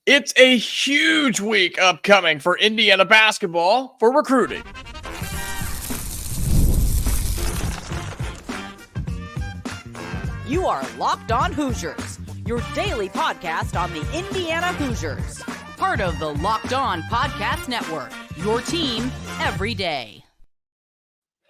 It's a huge week upcoming for Indiana basketball for recruiting. You are Locked On Hoosiers, your daily podcast on the Indiana Hoosiers. Part of the Locked On Podcast Network, your team every day.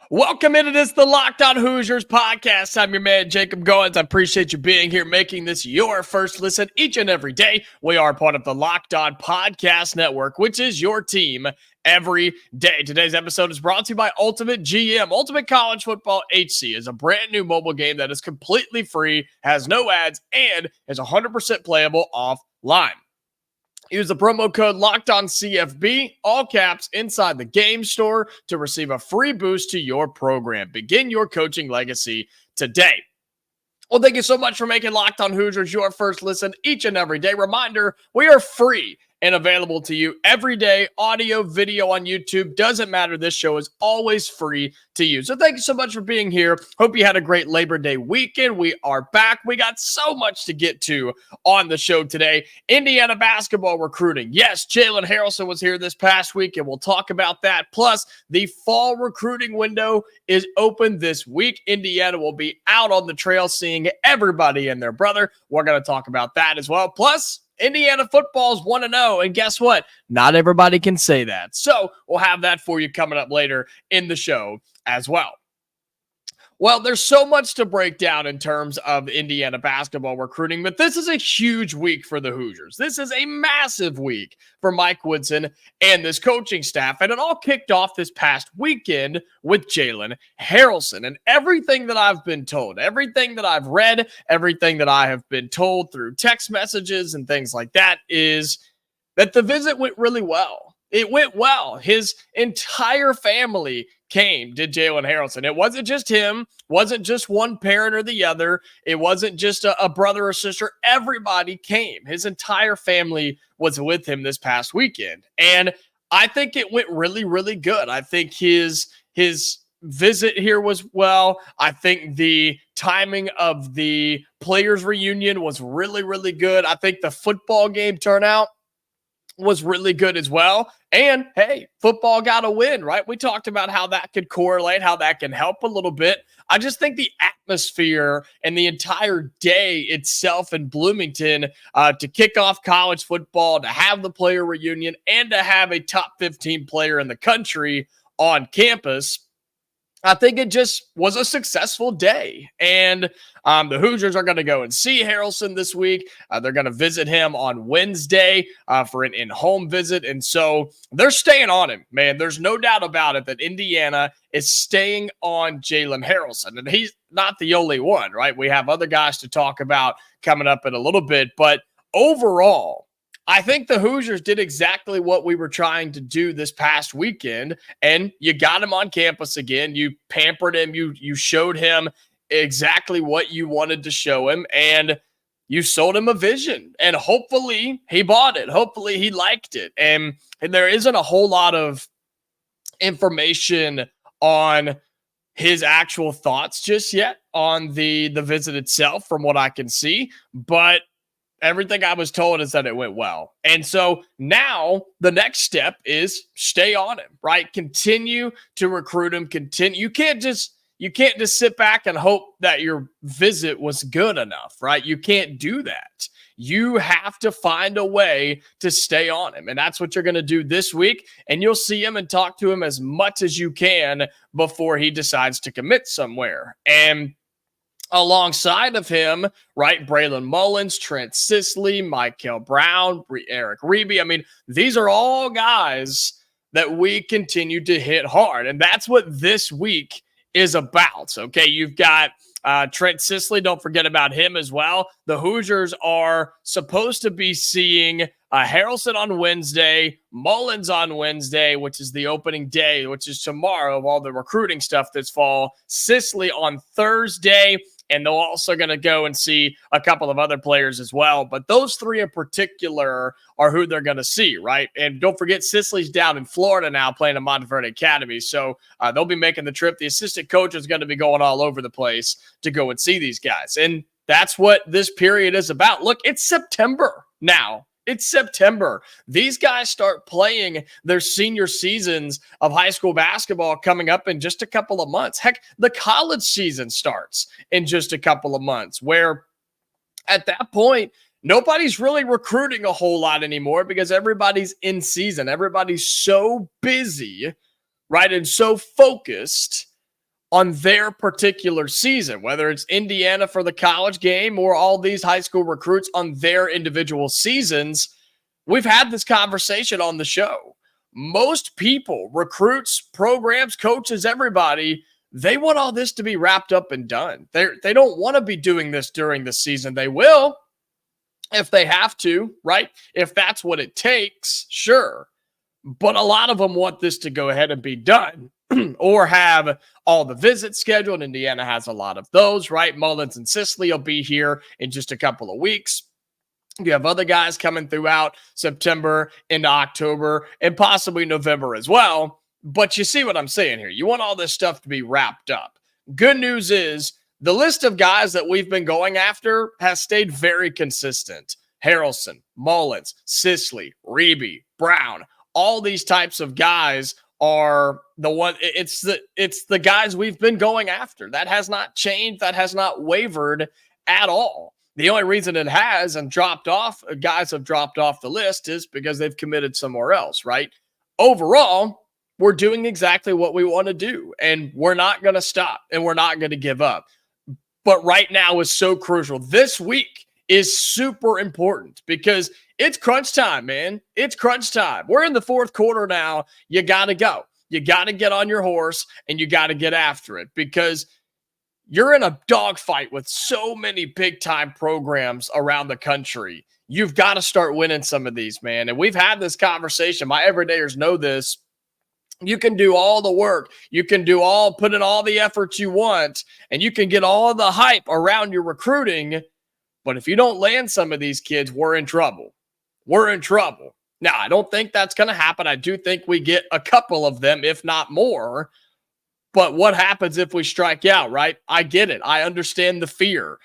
Welcome in. It is the Locked On Hoosiers podcast. I'm your man, Jacob Goins. I appreciate you being here, making this your first listen each and every day. We are part of the Locked On Podcast Network, which is your team every day. Today's episode is brought to you by Ultimate GM. Ultimate College Football HC is a brand new mobile game that is completely free, has no ads, and is 100% playable offline. Use the promo code LOCKEDONCFB, all caps, inside the game store to receive a free boost to your program. Begin your coaching legacy today. Well, thank you so much for making Locked On Hoosiers your first listen each and every day. Reminder, we are free and available to you every day. Audio, video on YouTube, doesn't matter. This show is always free to you. So thank you so much for being here. Hope you had a great Labor Day weekend. We are back. We got so much to get to on the show today. Indiana basketball recruiting. Yes, Jalen Haralson was here this past week, and we'll talk about that. Plus, the fall recruiting window is open this week. Indiana will be out on the trail seeing everybody and their brother. We're going to talk about that as well. Plus, Indiana football is 1-0, and guess what? Not everybody can say that. So we'll have that for you coming up later in the show as well. Well, there's so much to break down in terms of Indiana basketball recruiting, but this is a huge week for the Hoosiers. This is a massive week for Mike Woodson and this coaching staff, and it all kicked off this past weekend with Jalen Haralson. And everything that I've been told, everything that I've read, everything that I have been told through text messages and things like that is that the visit went really well. It went well. His entire family came to Jalen Haralson. It wasn't just him, wasn't just one parent or the other. It wasn't just a brother or sister. Everybody came. His entire family was with him this past weekend. And I think it went really, really good. I think his visit here was well. I think the timing of the players' reunion was really, really good. I think the football game turnout was really good as well. And hey, football got a win, right? We talked about how that could correlate, how that can help a little bit. I just think the atmosphere and the entire day itself in Bloomington to kick off college football, to have the player reunion, and to have a top 15 player in the country on campus, I think it just was a successful day. And the Hoosiers are going to go and see Haralson this week. They're going to visit him on Wednesday for an in-home visit. And so they're staying on him, man. There's no doubt about it that Indiana is staying on Jalen Haralson. And he's not the only one, right? We have other guys to talk about coming up in a little bit. But overall, I think the Hoosiers did exactly what we were trying to do this past weekend, and you got him on campus again. You pampered him. You showed him exactly what you wanted to show him, and you sold him a vision, and hopefully he bought it. Hopefully he liked it, and there isn't a whole lot of information on his actual thoughts just yet on the visit itself from what I can see, but everything I was told is that it went well. And so now the next step is stay on him, right? Continue to recruit him. You can't just sit back and hope that your visit was good enough, right? You can't do that. You have to find a way to stay on him. And that's what you're going to do this week. And you'll see him and talk to him as much as you can before he decides to commit somewhere. And alongside of him, right, Braylon Mullins, Trent Sisley, Mikel Brown, Eric Reeby. I mean, these are all guys that we continue to hit hard. And that's what this week is about. Okay, you've got Trent Sisley. Don't forget about him as well. The Hoosiers are supposed to be seeing Haralson on Wednesday, Mullins on Wednesday, which is the opening day, which is tomorrow of all the recruiting stuff this fall. Sisley on Thursday. And they're also going to go and see a couple of other players as well. But those three in particular are who they're going to see, right? And don't forget, Sisley's down in Florida now playing at Monteverde Academy. So they'll be making the trip. The assistant coach is going to be going all over the place to go and see these guys. And that's what this period is about. Look, it's September now. It's September. These guys start playing their senior seasons of high school basketball coming up in just a couple of months. Heck, the college season starts in just a couple of months, where at that point, nobody's really recruiting a whole lot anymore because everybody's in season. Everybody's so busy, right, and so focused on their particular season, whether it's Indiana for the college game or all these high school recruits on their individual seasons. We've had this conversation on the show. Most people, recruits, programs, coaches, everybody, they want all this to be wrapped up and done. They don't want to be doing this during the season. They will if they have to, right? If that's what it takes, sure. But a lot of them want this to go ahead and be done or have all the visits scheduled. Indiana has a lot of those, right? Mullins and Sisley will be here in just a couple of weeks. You have other guys coming throughout September into October and possibly November as well. But you see what I'm saying here. You want all this stuff to be wrapped up. Good news is the list of guys that we've been going after has stayed very consistent. Haralson, Mullins, Sisley, Reeby, Brown, all these types of guys are the one. It's the guys we've been going after. That has not changed. That has not wavered at all. The only reason it has and dropped off, guys have dropped off the list, is because they've committed somewhere else, right? Overall, we're doing exactly what we want to do, and we're not going to stop, and we're not going to give up. But right now is so crucial. This week is super important because it's crunch time, man. It's crunch time. We're in the fourth quarter now. You got to go. You got to get on your horse, and you got to get after it because you're in a dogfight with so many big-time programs around the country. You've got to start winning some of these, man. And we've had this conversation. My everydayers know this. You can do all the work. You can put in all the efforts you want, and you can get all the hype around your recruiting. But if you don't land some of these kids, we're in trouble. We're in trouble. Now, I don't think that's going to happen. I do think we get a couple of them, if not more. But what happens if we strike out, right? I get it. I understand the fear.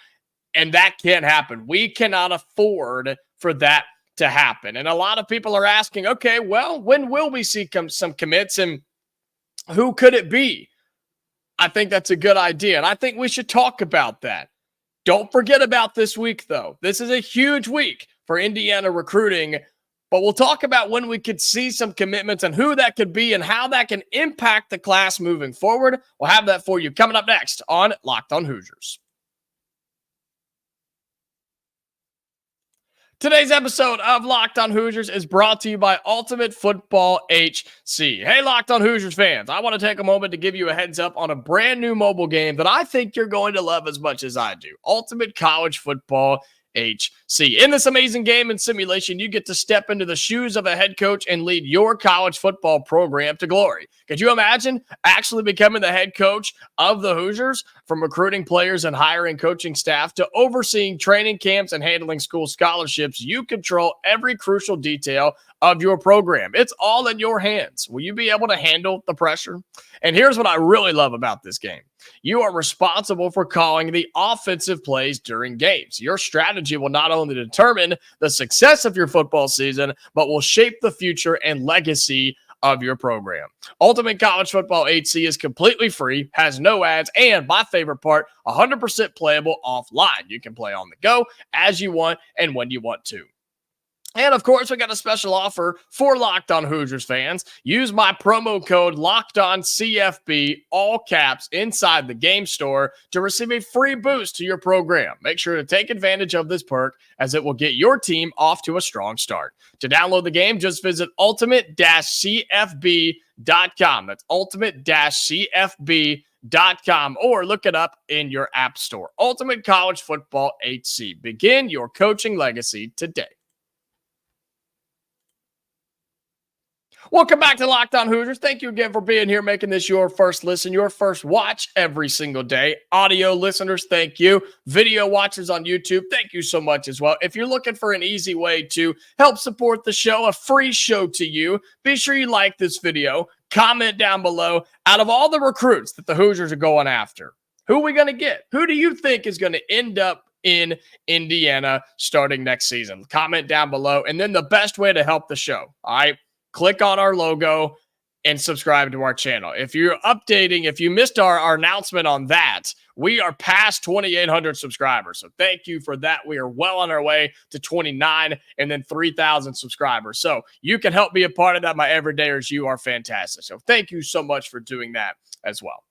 And that can't happen. We cannot afford for that to happen. And a lot of people are asking, okay, well, when will we see some commits and who could it be? I think that's a good idea. And I think we should talk about that. Don't forget about this week, though. This is a huge week for Indiana recruiting. But we'll talk about when we could see some commitments and who that could be and how that can impact the class moving forward. We'll have that for you coming up next on Locked on Hoosiers. Today's episode of Locked on Hoosiers is brought to you by Ultimate Football HC. Hey, Locked on Hoosiers fans, I want to take a moment to give you a heads up on a brand new mobile game that I think you're going to love as much as I do. Ultimate College Football HC. In this amazing game and simulation, you get to step into the shoes of a head coach and lead your college football program to glory. Could you imagine actually becoming the head coach of the Hoosiers? From recruiting players and hiring coaching staff to overseeing training camps and handling school scholarships, you control every crucial detail of your program. It's all in your hands. Will you be able to handle the pressure? And here's what I really love about this game. You are responsible for calling the offensive plays during games. Your strategy will not only determine the success of your football season, but will shape the future and legacy of your program. Ultimate College Football HC is completely free, has no ads, and my favorite part, 100% playable offline. You can play on the go as you want and when you want to. And, of course, we got a special offer for Locked on Hoosiers fans. Use my promo code LOCKEDONCFB, all caps, inside the game store to receive a free boost to your program. Make sure to take advantage of this perk as it will get your team off to a strong start. To download the game, just visit ultimate-cfb.com. That's ultimate-cfb.com or look it up in your app store. Ultimate College Football HC. Begin your coaching legacy today. Welcome back to Locked on Hoosiers. Thank you again for being here, making this your first listen, your first watch every single day. Audio listeners, thank you. Video watchers on YouTube, thank you so much as well. If you're looking for an easy way to help support the show, a free show to you, be sure you like this video, comment down below. Out of all the recruits that the Hoosiers are going after, who are we going to get? Who do you think is going to end up in Indiana starting next season? Comment down below. And then the best way to help the show, all right, click on our logo and subscribe to our channel. If you're updating, if you missed our announcement on that, we are past 2,800 subscribers. So thank you for that. We are well on our way to 29 and then 3,000 subscribers. So you can help be a part of that. My everydayers, you are fantastic. So thank you so much for doing that as well.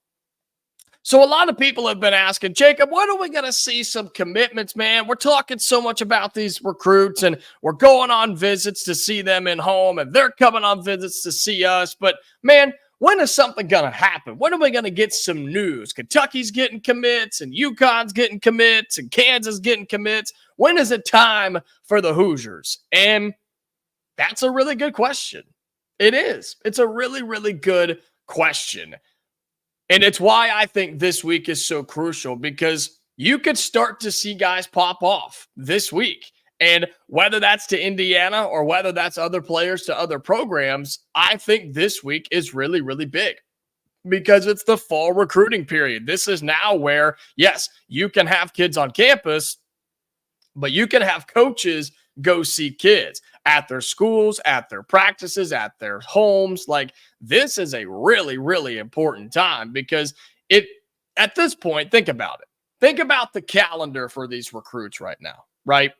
So a lot of people have been asking, Jacob, when are we going to see some commitments, man? We're talking so much about these recruits, and we're going on visits to see them in home, and they're coming on visits to see us. But, man, when is something going to happen? When are we going to get some news? Kentucky's getting commits, and UConn's getting commits, and Kansas getting commits. When is it time for the Hoosiers? And that's a really good question. It is. It's a really, really good question. And it's why I think this week is so crucial, because you could start to see guys pop off this week. And whether that's to Indiana or whether that's other players to other programs, I think this week is really, really big because it's the fall recruiting period. This is now where, yes, you can have kids on campus, but you can have coaches go see kids at their schools, at their practices, at their homes. Like, this is a really, really important time because at this point, think about it. Think about the calendar for these recruits right now, right?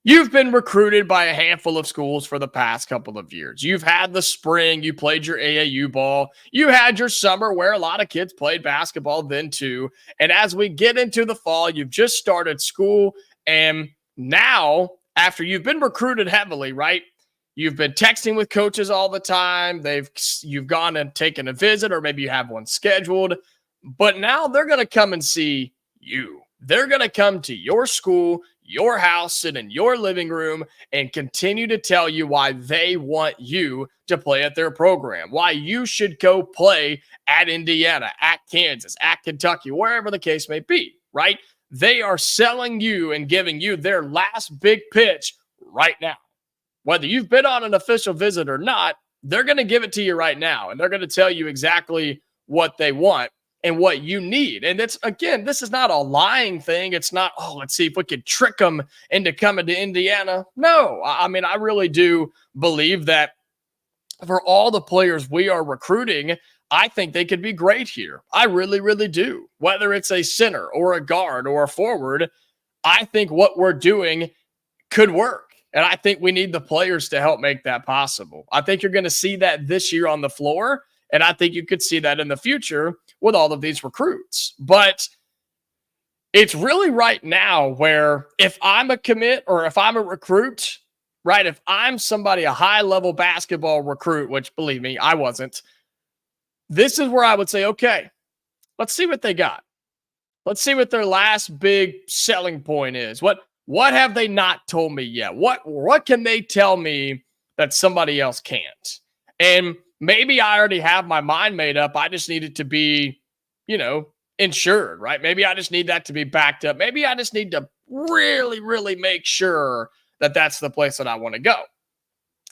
You've been recruited by a handful of schools for the past couple of years. You've had the spring, you played your AAU ball. You had your summer where a lot of kids played basketball then too. And as we get into the fall, you've just started school. And now, after you've been recruited heavily, right? You've been texting with coaches all the time. You've gone and taken a visit, or maybe you have one scheduled. But now they're going to come and see you. They're going to come to your school, your house, sit in your living room, and continue to tell you why they want you to play at their program, why you should go play at Indiana, at Kansas, at Kentucky, wherever the case may be, right? They are selling you and giving you their last big pitch right now. Whether you've been on an official visit or not, they're going to give it to you right now. And they're going to tell you exactly what they want and what you need. And it's, again, this is not a lying thing. It's not, oh, let's see if we could trick them into coming to Indiana. No, I mean, I really do believe that for all the players we are recruiting, I think they could be great here. I really, really do. Whether it's a center or a guard or a forward, I think what we're doing could work. And I think we need the players to help make that possible. I think you're going to see that this year on the floor, and I think you could see that in the future with all of these recruits. But it's really right now where if I'm a commit or if I'm a recruit, right, if I'm somebody, a high-level basketball recruit, which, believe me, I wasn't, this is where I would say, okay, let's see what they got. Let's see what their last big selling point is. What have they not told me yet? What can they tell me that somebody else can't? And maybe I already have my mind made up. I just need it to be, insured, right? Maybe I just need that to be backed up. Maybe I just need to really, really make sure that that's the place that I want to go.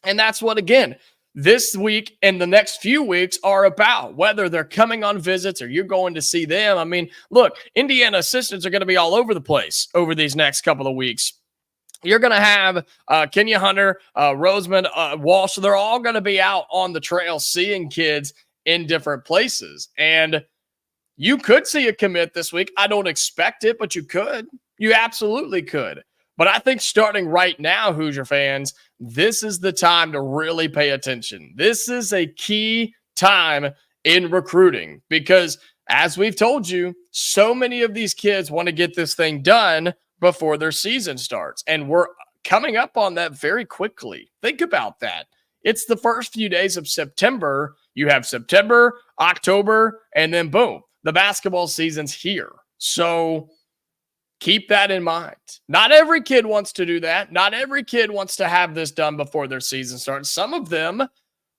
And that's what, again, this week and the next few weeks are about, whether they're coming on visits or you're going to see them. I mean, look, Indiana assistants are going to be all over the place over these next couple of weeks. You're going to have Kenya Hunter, Roseman, Walsh. They're all going to be out on the trail seeing kids in different places. And you could see a commit this week. I don't expect it, but you could. You absolutely could. But I think starting right now, Hoosier fans, this is the time to really pay attention. This is a key time in recruiting because, as we've told you, so many of these kids want to get this thing done before their season starts. And we're coming up on that very quickly. Think about that. It's the first few days of September. You have September, October, and then boom, the basketball season's here. So keep that in mind. Not every kid wants to do that. Not every kid wants to have this done before their season starts. Some of them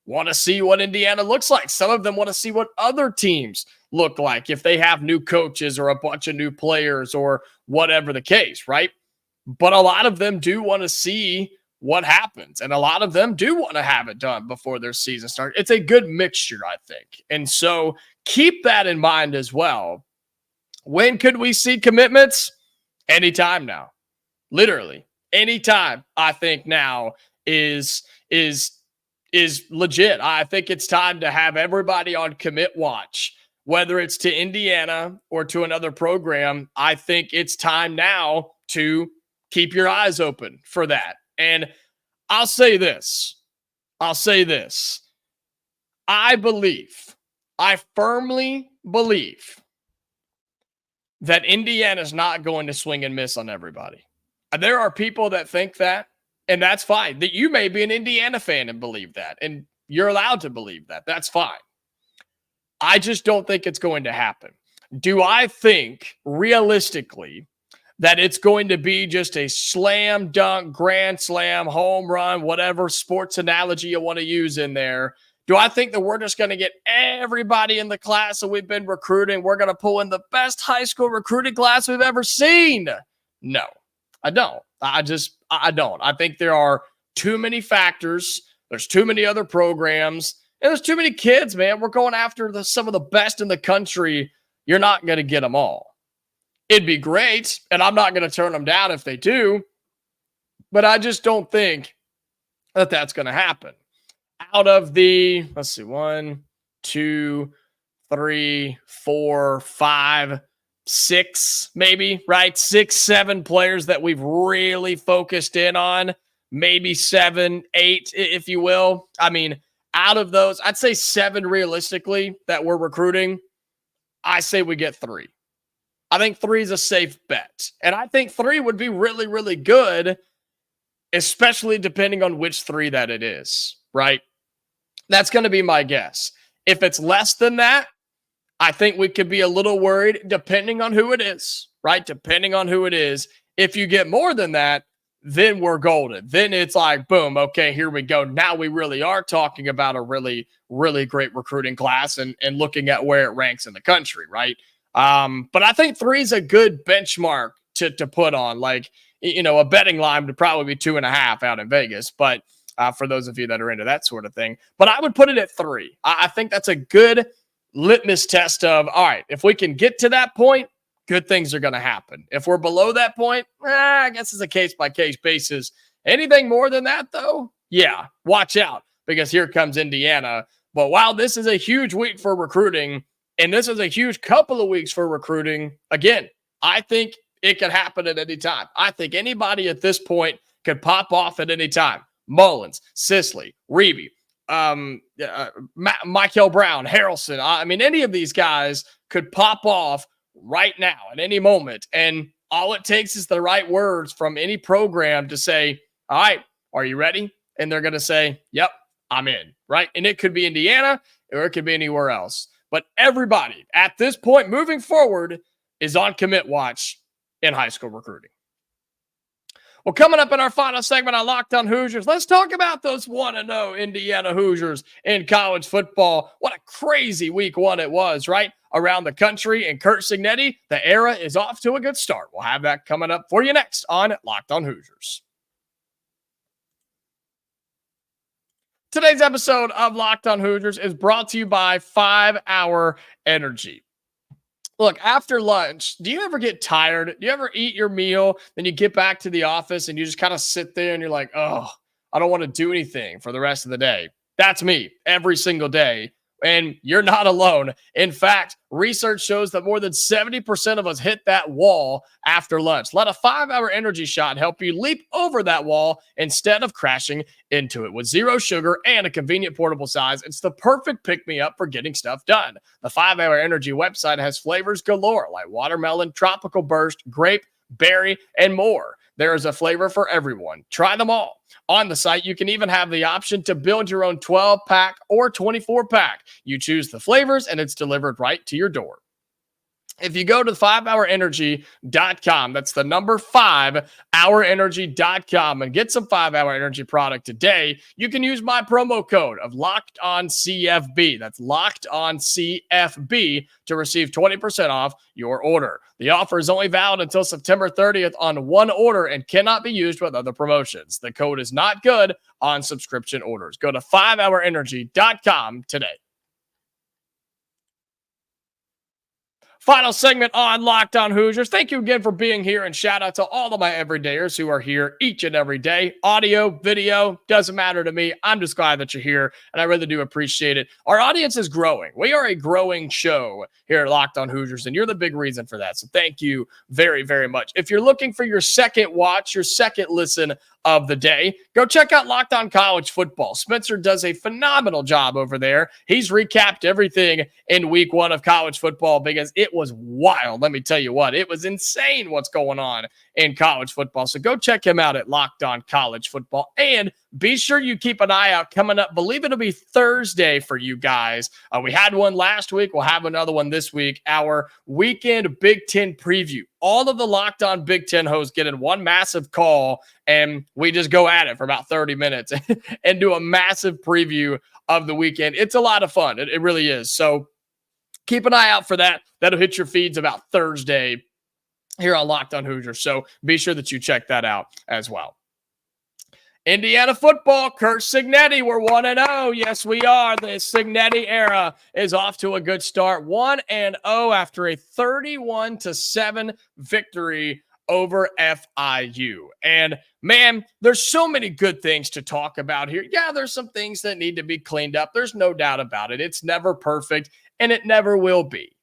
want to see what Indiana looks like. Some of them want to see what other teams look like if they have new coaches or a bunch of new players or whatever the case, right? But a lot of them do want to see what happens, and a lot of them do want to have it done before their season starts. It's a good mixture, I think. And so keep that in mind as well. When could we see commitments? Anytime now. Literally. Anytime, I think now is legit. I think it's time to have everybody on commit watch, whether it's to Indiana or to another program. I think it's time now to keep your eyes open for that. And I'll say this. I firmly believe that Indiana's not going to swing and miss on everybody. There are people that think that, and that's fine. That you may be an Indiana fan and believe that, and you're allowed to believe that. That's fine. I just don't think it's going to happen. Do I think realistically that it's going to be just a slam dunk, grand slam, home run, whatever sports analogy you want to use in there? Do I think that we're just going to get everybody in the class that we've been recruiting? We're going to pull in the best high school recruiting class we've ever seen? No, I don't. I don't. I think there are too many factors. There's too many other programs. And there's too many kids, man. We're going after some of the best in the country. You're not going to get them all. It'd be great, and I'm not going to turn them down if they do. But I just don't think that that's going to happen. Out of the, let's see, 1, 2, 3, 4, 5, 6, maybe, right? 6, 7 players that we've really focused in on, maybe 7, 8, if you will. I mean, out of those, I'd say 7 realistically that we're recruiting. I say we get 3. I think 3 is a safe bet. And I think 3 would be really, really good, especially depending on which 3 that it is, right? That's going to be my guess. If it's less than that, I think we could be a little worried depending on who it is, right? Depending on who it is. If you get more than that, then we're golden. Then it's like, boom, okay, here we go. Now we really are talking about a really, really great recruiting class and looking at where it ranks in the country, right? But I think 3 is a good benchmark to put on. Like, you know, a betting line would probably be 2.5 out in Vegas, but for those of you that are into that sort of thing. But I would put it at 3. I think that's a good litmus test of, all right, if we can get to that point, good things are going to happen. If we're below that point, I guess it's a case-by-case basis. Anything more than that, though, yeah, watch out, because here comes Indiana. But while this is a huge week for recruiting, and this is a huge couple of weeks for recruiting, again, I think it could happen at any time. I think anybody at this point could pop off at any time. Mullins, Sisley, Reeby, Mikel Brown, Haralson. I mean, any of these guys could pop off right now at any moment. And all it takes is the right words from any program to say, all right, are you ready? And they're going to say, yep, I'm in, right? And it could be Indiana or it could be anywhere else. But everybody at this point moving forward is on commit watch in high school recruiting. Well, coming up in our final segment on Locked On Hoosiers, let's talk about those 1-0 Indiana Hoosiers in college football. What a crazy week 1 it was, right? Around the country. And Curt Cignetti, the era is off to a good start. We'll have that coming up for you next on Locked On Hoosiers. Today's episode of Locked On Hoosiers is brought to you by 5 Hour Energy. Look, after lunch, do you ever get tired? Do you ever eat your meal, then you get back to the office and you just kind of sit there and you're like, oh, I don't want to do anything for the rest of the day? That's me every single day. And you're not alone. In fact, research shows that more than 70% of us hit that wall after lunch. Let a 5 Hour Energy shot help you leap over that wall instead of crashing into it. With 0 sugar and a convenient portable size, it's the perfect pick-me-up for getting stuff done. The 5 Hour Energy website has flavors galore like watermelon, tropical burst, grape, berry, and more. There is a flavor for everyone. Try them all. On the site, you can even have the option to build your own 12-pack or 24-pack. You choose the flavors, and it's delivered right to your door. If you go to 5hourenergy.com, that's the number 5hourenergy.com, and get some 5 Hour Energy product today, you can use my promo code of LOCKEDONCFB. That's LOCKEDONCFB to receive 20% off your order. The offer is only valid until September 30th on one order and cannot be used with other promotions. The code is not good on subscription orders. Go to 5hourenergy.com today. Final segment on Locked On Hoosiers. Thank you again for being here, and shout out to all of my everydayers who are here each and every day. Audio, video, doesn't matter to me. I'm just glad that you're here, and I really do appreciate it. Our audience is growing. We are a growing show here at Locked On Hoosiers, and you're the big reason for that. So thank you very, very much. If you're looking for your second watch, your second listen of the day, go check out Locked On College Football. Spencer does a phenomenal job over there. He's recapped everything in week one of college football because it was wild. Let me tell you what, it was insane what's going on in college football. So go check him out at Locked On College Football, and be sure you keep an eye out coming up. Believe it'll be Thursday for you guys. We had one last week. We'll have another one this week. Our weekend Big Ten preview. All of the Locked On Big Ten hosts get in one massive call, and we just go at it for about 30 minutes and do a massive preview of the weekend. It's a lot of fun. It really is. So keep an eye out for that. That'll hit your feeds about Thursday here on Locked On Hoosiers. So be sure that you check that out as well. Indiana football, Kurt Cignetti, we're 1-0. Yes, we are. The Cignetti era is off to a good start. 1-0 after a 31-7 victory over FIU. And man, there's so many good things to talk about here. Yeah, there's some things that need to be cleaned up. There's no doubt about it. It's never perfect, and it never will be.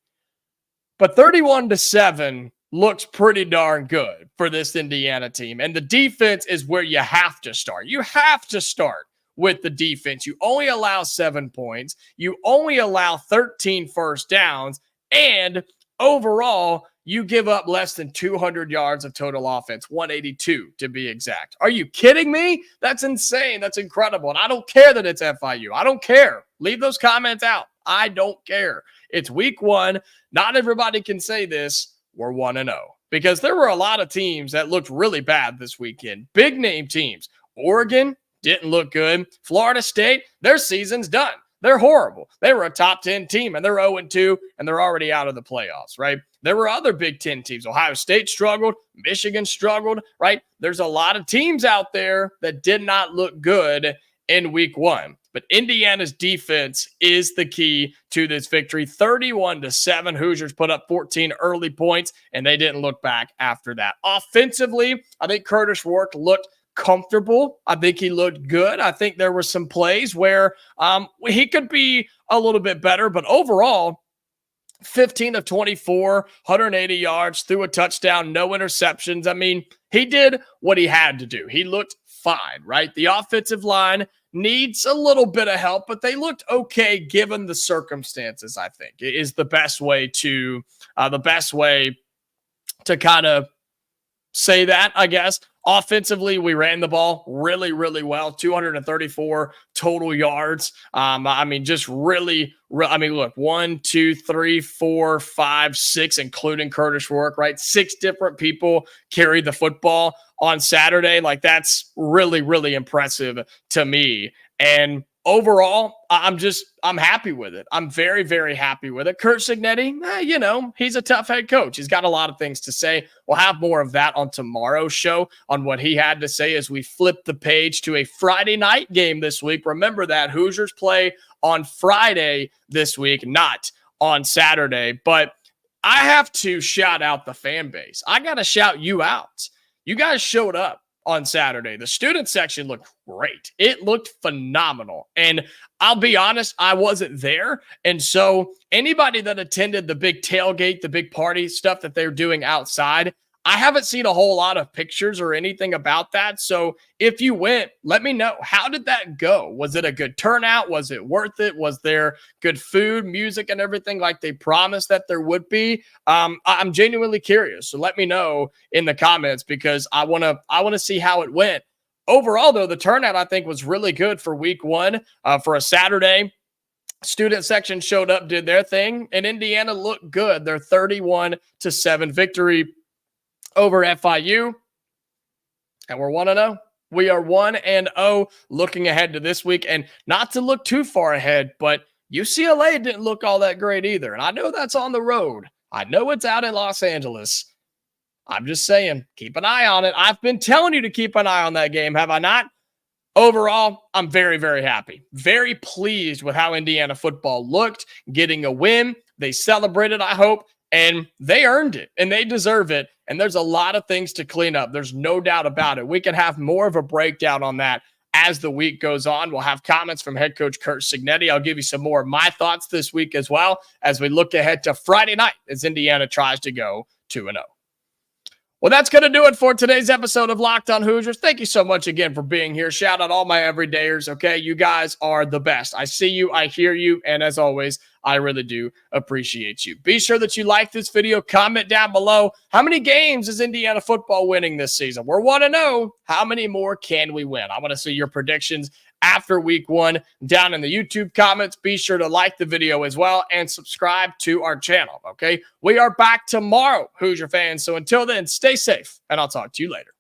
But 31-7 looks pretty darn good for this Indiana team. And the defense is where you have to start. You have to start with the defense. You only allow 7 points. You only allow 13 first downs. And overall, you give up less than 200 yards of total offense, 182 to be exact. Are you kidding me? That's insane. That's incredible. And I don't care that it's FIU. I don't care. Leave those comments out. I don't care. It's week one. Not everybody can say this. We're 1-0 because there were a lot of teams that looked really bad this weekend. Big name teams. Oregon didn't look good. Florida State, their season's done. They're horrible. They were a top 10 team, and they're 0-2, and they're already out of the playoffs, right? There were other Big Ten teams. Ohio State struggled. Michigan struggled, right? There's a lot of teams out there that did not look good in week one. But Indiana's defense is the key to this victory. 31-7. Hoosiers put up 14 early points, and they didn't look back after that. Offensively, I think Curtis Rourke looked comfortable. I think he looked good. I think there were some plays where he could be a little bit better, but overall, 15 of 24, 180 yards, threw a touchdown, no interceptions. I mean, he did what he had to do. He looked fine, right? The offensive line needs a little bit of help, but they looked okay given the circumstances, I think. It is the best way to kind of say that, I guess. Offensively, we ran the ball really, really well. 234 total yards. Look, 1, 2, 3, 4, 5, 6, including Curtis Rourke, right? 6 different people carried the football on Saturday. Like, that's really, really impressive to me. And overall, I'm happy with it. I'm very, very happy with it. Kurt Cignetti, he's a tough head coach. He's got a lot of things to say. We'll have more of that on tomorrow's show on what he had to say as we flip the page to a Friday night game this week. Remember that Hoosiers play on Friday this week, not on Saturday. But I have to shout out the fan base. I got to shout you out. You guys showed up on Saturday. The student section looked great. It looked phenomenal. And I'll be honest, I wasn't there. And so anybody that attended the big tailgate, the big party stuff that they're doing outside, I haven't seen a whole lot of pictures or anything about that. So if you went, let me know. How did that go? Was it a good turnout? Was it worth it? Was there good food, music, and everything like they promised that there would be? I'm genuinely curious. So let me know in the comments because I want to see how it went. Overall, though, the turnout I think was really good for week one for a Saturday. Student section showed up, did their thing, and Indiana looked good. Their 31-7 victory over FIU, and we're 1-0. We are 1-0 looking ahead to this week, and not to look too far ahead, but UCLA didn't look all that great either, and I know that's on the road. I know it's out in Los Angeles. I'm just saying, keep an eye on it. I've been telling you to keep an eye on that game, have I not? Overall, I'm very, very happy. Very pleased with how Indiana football looked, getting a win. They celebrated, I hope. And they earned it, and they deserve it. And there's a lot of things to clean up. There's no doubt about it. We can have more of a breakdown on that as the week goes on. We'll have comments from head coach Curt Cignetti. I'll give you some more of my thoughts this week as well as we look ahead to Friday night as Indiana tries to go 2-0. Well, that's going to do it for today's episode of Locked On Hoosiers. Thank you so much again for being here. Shout out all my everydayers, okay? You guys are the best. I see you, I hear you, and as always, I really do appreciate you. Be sure that you like this video. Comment down below. How many games is Indiana football winning this season? We're 1-0. How many more can we win? I want to see your predictions after week 1 down in the YouTube comments. Be sure to like the video as well and subscribe to our channel, okay? We are back tomorrow, Hoosier fans. So until then, stay safe, and I'll talk to you later.